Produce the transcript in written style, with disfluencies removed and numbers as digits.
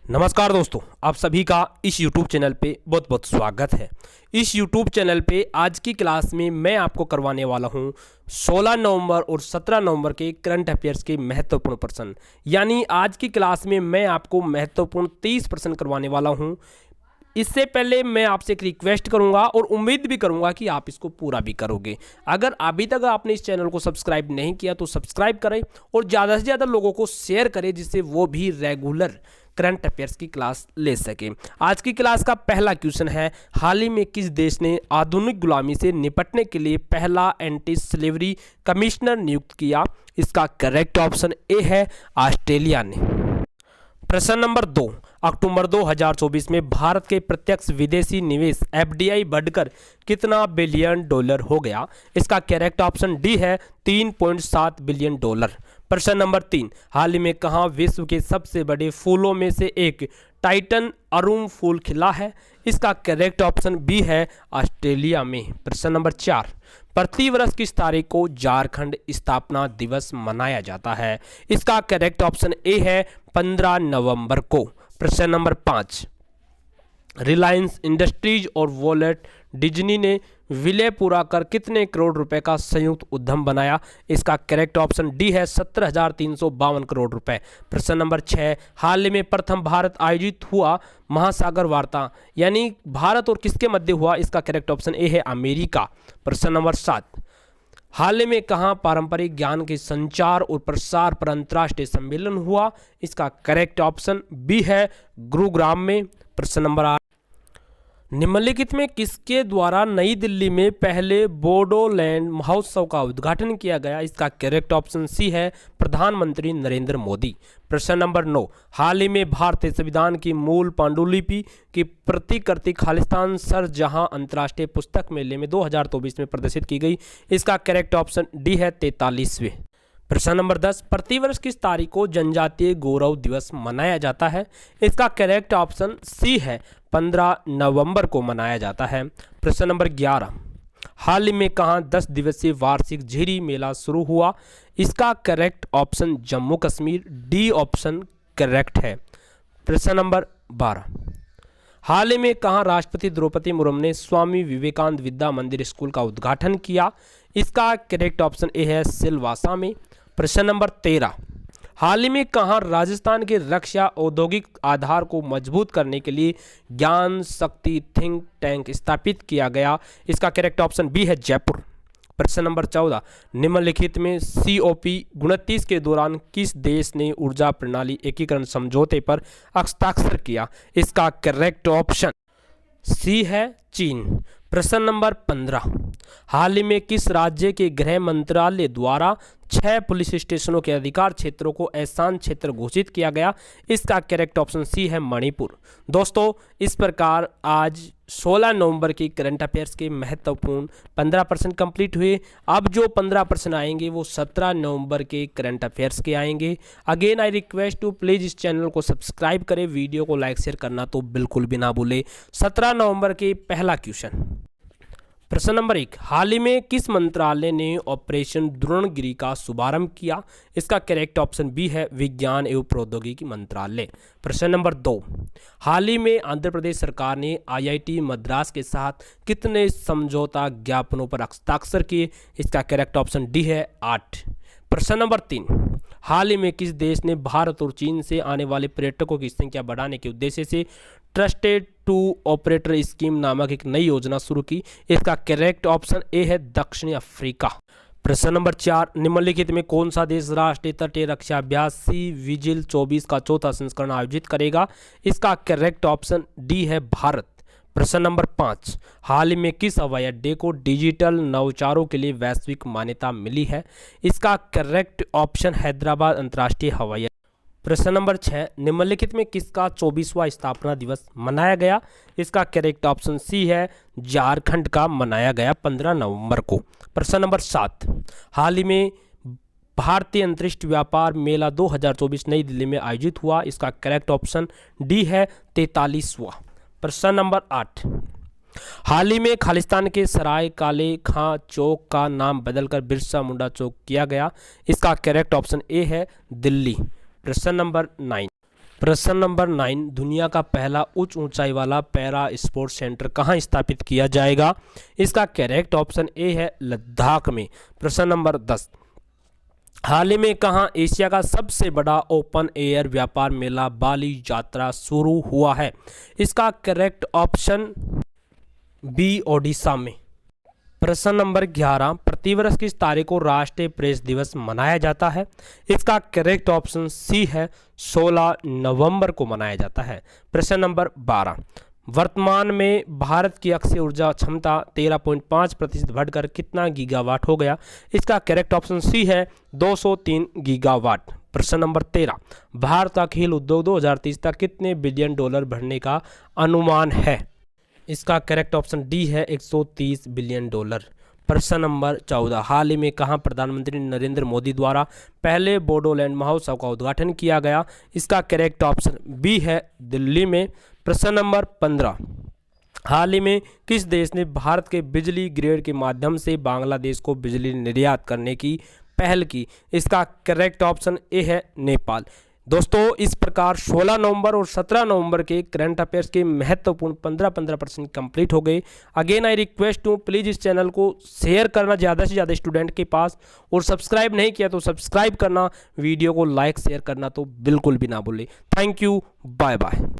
नमस्कार दोस्तों, आप सभी का इस YouTube चैनल पे बहुत बहुत स्वागत है। इस YouTube चैनल पे आज की क्लास में मैं आपको करवाने वाला हूँ 16 नवंबर और 17 नवंबर के करंट अफेयर्स के महत्वपूर्ण प्रश्न। यानी आज की क्लास में मैं आपको महत्वपूर्ण 30 प्रश्न करवाने वाला हूँ। इससे पहले मैं आपसे एक रिक्वेस्ट करूंगा और उम्मीद भी करूंगा कि आप इसको पूरा भी करोगे। अगर अभी तक आपने इस चैनल को सब्सक्राइब नहीं किया तो सब्सक्राइब करें और ज़्यादा से ज़्यादा लोगों को शेयर करें, जिससे वो भी रेगुलर करंट अफेयर्स की क्लास ले सके। आज की क्लास का पहला क्वेश्चन है, हाल ही में किस देश ने आधुनिक गुलामी से निपटने के लिए पहला एंटी स्लेवरी कमिश्नर नियुक्त किया? इसका करेक्ट ऑप्शन ए है ऑस्ट्रेलिया ने। प्रश्न नंबर 2, अक्टूबर 2024 में भारत के प्रत्यक्ष विदेशी निवेश एफडीआई बढ़कर कितना बिलियन डॉलर हो गया? इसका करेक्ट ऑप्शन डी है 3.7 बिलियन डॉलर। प्रश्न नंबर 3, हाल ही में कहाँ विश्व के सबसे बड़े फूलों में से एक टाइटन अरुम फूल खिला है? इसका करेक्ट ऑप्शन बी है ऑस्ट्रेलिया में। प्रश्न नंबर 4, प्रतिवर्ष किस तारीख को झारखंड स्थापना दिवस मनाया जाता है? इसका करेक्ट ऑप्शन ए है 15 नवंबर को। प्रश्न नंबर 5, रिलायंस इंडस्ट्रीज और वॉलेट डिज्नी ने विलय पूरा कर कितने करोड़ रुपए का संयुक्त उद्यम बनाया? इसका करेक्ट ऑप्शन डी है 17,352 करोड़ रुपए। प्रश्न नंबर 6, हाल ही में प्रथम भारत आयोजित हुआ महासागर वार्ता यानी भारत और किसके मध्य हुआ? इसका करेक्ट ऑप्शन ए है अमेरिका। प्रश्न नंबर 7, हाल ही में कहाँ पारंपरिक ज्ञान के संचार और प्रसार पर अंतर्राष्ट्रीय सम्मेलन हुआ? इसका करेक्ट ऑप्शन बी है गुरुग्राम में। प्रश्न नंबर 8, निम्नलिखित में किसके द्वारा नई दिल्ली में पहले बोडोलैंड महोत्सव का उद्घाटन किया गया? इसका करेक्ट ऑप्शन सी है प्रधानमंत्री नरेंद्र मोदी। प्रश्न नंबर 9, हाल ही में भारतीय संविधान की मूल पांडुलिपि की प्रतिकृति खालिस्तान सर जहां अंतर्राष्ट्रीय पुस्तक मेले में 2024 में प्रदर्शित की गई? इसका करेक्ट ऑप्शन डी है 43वें। प्रश्न नंबर 10, प्रतिवर्ष किस तारीख को जनजातीय गौरव दिवस मनाया जाता है? इसका करेक्ट ऑप्शन सी है 15 नवंबर को मनाया जाता है। प्रश्न नंबर 11, हाल ही में कहाँ 10 दिवसीय वार्षिक झिरी मेला शुरू हुआ? इसका correct option Jammu Kashmir, D option correct है। प्रश्न नंबर 12, हाल ही में कहाँ राष्ट्रपति द्रौपदी मुर्मू ने स्वामी विवेकानंद विद्या मंदिर स्कूल का उद्घाटन किया? इसका करेक्ट ऑप्शन ए है सिलवासा में। प्रश्न नंबर 13, हाल ही में कहाँ राजस्थान के रक्षा औद्योगिक आधार को मजबूत करने के लिए ज्ञान शक्ति थिंक टैंक स्थापित किया गया? इसका करेक्ट ऑप्शन बी है जयपुर। प्रश्न नंबर 14, निम्नलिखित में COP29 के दौरान किस देश ने ऊर्जा प्रणाली एकीकरण समझौते पर हस्ताक्षर किया? इसका करेक्ट ऑप्शन सी है चीन। प्रश्न नंबर 15, हाल ही में किस राज्य के गृह मंत्रालय द्वारा 6 पुलिस स्टेशनों के अधिकार क्षेत्रों को एहसान क्षेत्र घोषित किया गया? इसका करेक्ट ऑप्शन सी है मणिपुर। दोस्तों, इस प्रकार आज 16 नवंबर की करंट अफेयर्स के महत्वपूर्ण 15 प्रश्न कंप्लीट हुए। अब जो 15 प्रश्न आएंगे वो 17 नवंबर के करंट अफेयर्स के आएंगे। Again I request to please इस चैनल को सब्सक्राइब करें, वीडियो को लाइक शेयर करना तो बिल्कुल भी ना भूले। 17 नवंबर के पहला क्वेश्चन, प्रश्न नंबर 1, हाल ही में किस मंत्रालय ने ऑपरेशन द्रोणगिरी का शुभारंभ किया? इसका करेक्ट ऑप्शन बी है विज्ञान एवं प्रौद्योगिकी मंत्रालय। प्रश्न नंबर 2, हाल ही में आंध्र प्रदेश सरकार ने IIT मद्रास के साथ कितने समझौता ज्ञापनों पर हस्ताक्षर किए? इसका करेक्ट ऑप्शन डी है 8। प्रश्न नंबर 3, हाल ही में किस देश ने भारत और चीन से आने वाले पर्यटकों की संख्या बढ़ाने के उद्देश्य से ट्रस्टेड टू ऑपरेटर स्कीम नामक एक नई योजना शुरू की? इसका करेक्ट ऑप्शन ए है दक्षिण अफ्रीका। प्रश्न नंबर 4, निम्नलिखित में कौन सा देश राष्ट्रीय तटीय रक्षा अभ्यास सी विजिल 24 का चौथा संस्करण आयोजित करेगा? इसका करेक्ट ऑप्शन डी है भारत। प्रश्न नंबर 5, हाल ही में किस हवाई अड्डे को डिजिटल नवाचारों के लिए वैश्विक मान्यता मिली है? इसका करेक्ट ऑप्शन हैदराबाद अंतर्राष्ट्रीय हवाई अड्डा। प्रश्न नंबर 6, निम्नलिखित में किसका 24वां स्थापना दिवस मनाया गया? इसका करेक्ट ऑप्शन सी है झारखंड का मनाया गया 15 नवंबर को। प्रश्न नंबर 7, हाल ही में भारतीय अंतरिक्ष व्यापार मेला 2024 नई दिल्ली में आयोजित हुआ? इसका करेक्ट ऑप्शन डी है 43वां। प्रश्न नंबर 8, हाल ही में खालिस्तान के सराय काले खां चौक का नाम बदलकर बिरसा मुंडा चौक किया गया? इसका करेक्ट ऑप्शन ए है दिल्ली। प्रश्न नंबर 9, प्रश्न नंबर 9, दुनिया का पहला उच्च ऊंचाई वाला पैरा स्पोर्ट्स सेंटर कहाँ स्थापित किया जाएगा? इसका करेक्ट ऑप्शन ए है लद्दाख में। प्रश्न नंबर 10, हाल ही में कहाँ एशिया का सबसे बड़ा ओपन एयर व्यापार मेला बाली यात्रा शुरू हुआ है? इसका करेक्ट ऑप्शन बी ओडिशा में। प्रश्न नंबर 11, प्रतिवर्ष किस तारीख को राष्ट्रीय प्रेस दिवस मनाया जाता है? इसका करेक्ट ऑप्शन सी है 16 नवंबर को मनाया जाता है। प्रश्न नंबर 12, वर्तमान में भारत की अक्षय ऊर्जा क्षमता 13.5% बढ़कर कितना गीगावाट हो गया? इसका करेक्ट ऑप्शन सी है 203 गीगावाट। प्रश्न नंबर 13, भारत का खेल उद्योग 2030 तक कितने बिलियन डॉलर बढ़ने का अनुमान है? इसका करेक्ट ऑप्शन डी है 130 बिलियन डॉलर। प्रश्न नंबर 14, हाल ही में कहाँ प्रधानमंत्री नरेंद्र मोदी द्वारा पहले बोडोलैंड महोत्सव का उद्घाटन किया गया? इसका करेक्ट ऑप्शन बी है दिल्ली में। प्रश्न नंबर 15, हाल ही में किस देश ने भारत के बिजली ग्रिड के माध्यम से बांग्लादेश को बिजली निर्यात करने की पहल की? इसका करेक्ट ऑप्शन ए है नेपाल। दोस्तों, इस प्रकार 16 नवंबर और 17 नवंबर के करंट अफेयर्स के महत्वपूर्ण 15% कंप्लीट हो गए। अगेन आई रिक्वेस्ट हूँ, प्लीज़ इस चैनल को शेयर करना ज़्यादा से ज़्यादा स्टूडेंट के पास, और सब्सक्राइब नहीं किया तो सब्सक्राइब करना, वीडियो को लाइक शेयर करना तो बिल्कुल भी ना भूलें। Thank you, bye bye.